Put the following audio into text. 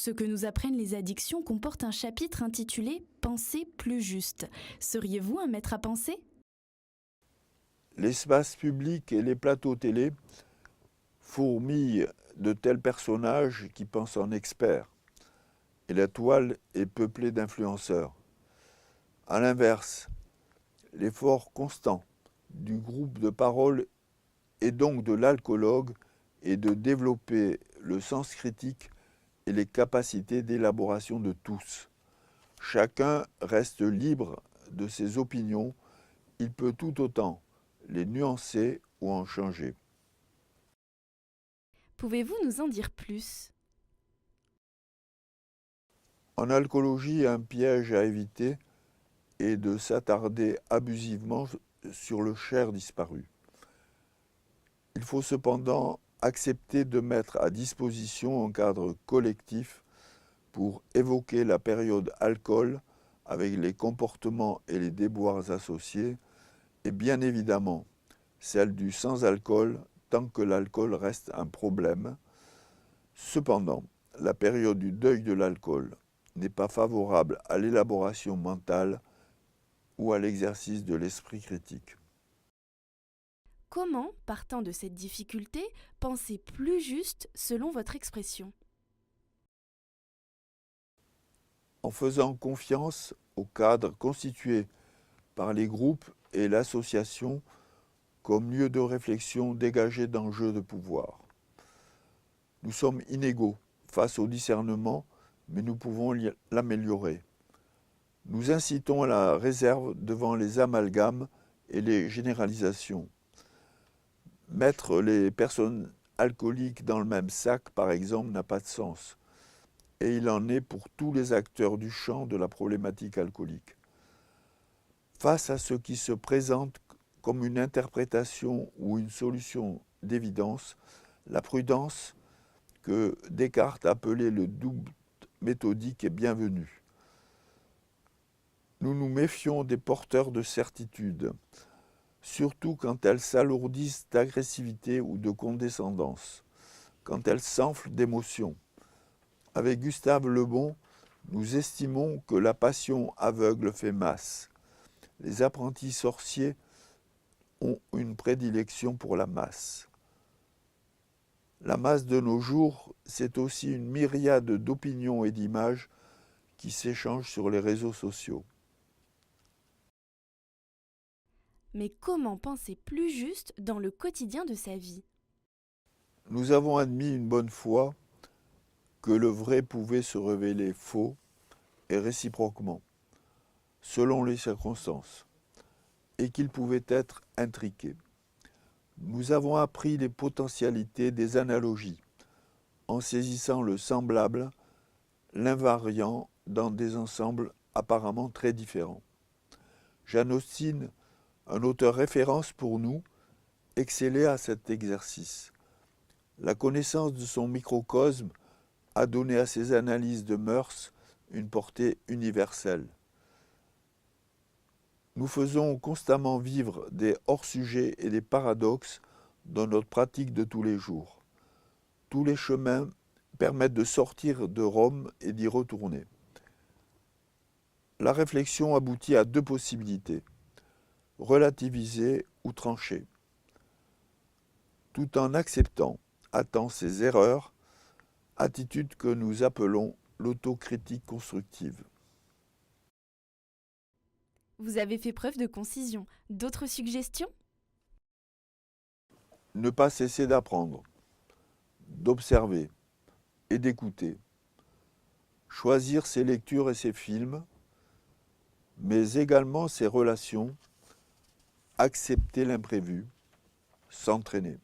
Ce que nous apprennent les addictions comporte un chapitre intitulé « Penser plus juste ». Seriez-vous un maître à penser ? L'espace public et les plateaux télé fourmillent de tels personnages qui pensent en experts, et la toile est peuplée d'influenceurs. À l'inverse, l'effort constant du groupe de parole et donc de l'alcoologue est de développer le sens critique et les capacités d'élaboration de tous. Chacun reste libre de ses opinions, il peut tout autant les nuancer ou en changer. Pouvez-vous nous en dire plus ? En alcoolologie, un piège à éviter est de s'attarder abusivement sur le cher disparu. Il faut cependant accepter de mettre à disposition un cadre collectif pour évoquer la période alcool avec les comportements et les déboires associés, et bien évidemment celle du sans-alcool tant que l'alcool reste un problème. Cependant, la période du deuil de l'alcool n'est pas favorable à l'élaboration mentale ou à l'exercice de l'esprit critique. Comment, partant de cette difficulté, penser plus juste selon votre expression ? En faisant confiance au cadre constitué par les groupes et l'association comme lieu de réflexion dégagé d'enjeux de pouvoir. Nous sommes inégaux face au discernement, mais nous pouvons l'améliorer. Nous incitons à la réserve devant les amalgames et les généralisations. Mettre les personnes alcooliques dans le même sac, par exemple, n'a pas de sens. Et il en est pour tous les acteurs du champ de la problématique alcoolique. Face à ce qui se présente comme une interprétation ou une solution d'évidence, la prudence que Descartes appelait le doute méthodique est bienvenue. Nous nous méfions des porteurs de certitude, surtout quand elles s'alourdissent d'agressivité ou de condescendance, quand elles s'enflent d'émotion. Avec Gustave Le Bon, nous estimons que la passion aveugle fait masse. Les apprentis sorciers ont une prédilection pour la masse. La masse de nos jours, c'est aussi une myriade d'opinions et d'images qui s'échangent sur les réseaux sociaux. Mais comment penser plus juste dans le quotidien de sa vie ? Nous avons admis une bonne fois que le vrai pouvait se révéler faux et réciproquement, selon les circonstances, et qu'il pouvait être intriqué. Nous avons appris les potentialités des analogies, en saisissant le semblable, l'invariant dans des ensembles apparemment très différents. Jane Austen, un auteur référence pour nous, excellait à cet exercice. La connaissance de son microcosme a donné à ses analyses de mœurs une portée universelle. Nous faisons constamment vivre des hors-sujets et des paradoxes dans notre pratique de tous les jours. Tous les chemins permettent de sortir de Rome et d'y retourner. La réflexion aboutit à deux possibilités, relativiser ou trancher, tout en acceptant à temps ses erreurs, attitude que nous appelons l'autocritique constructive. Vous avez fait preuve de concision. D'autres suggestions ? Ne pas cesser d'apprendre, d'observer et d'écouter. Choisir ses lectures et ses films, mais également ses relations, accepter l'imprévu, s'entraîner.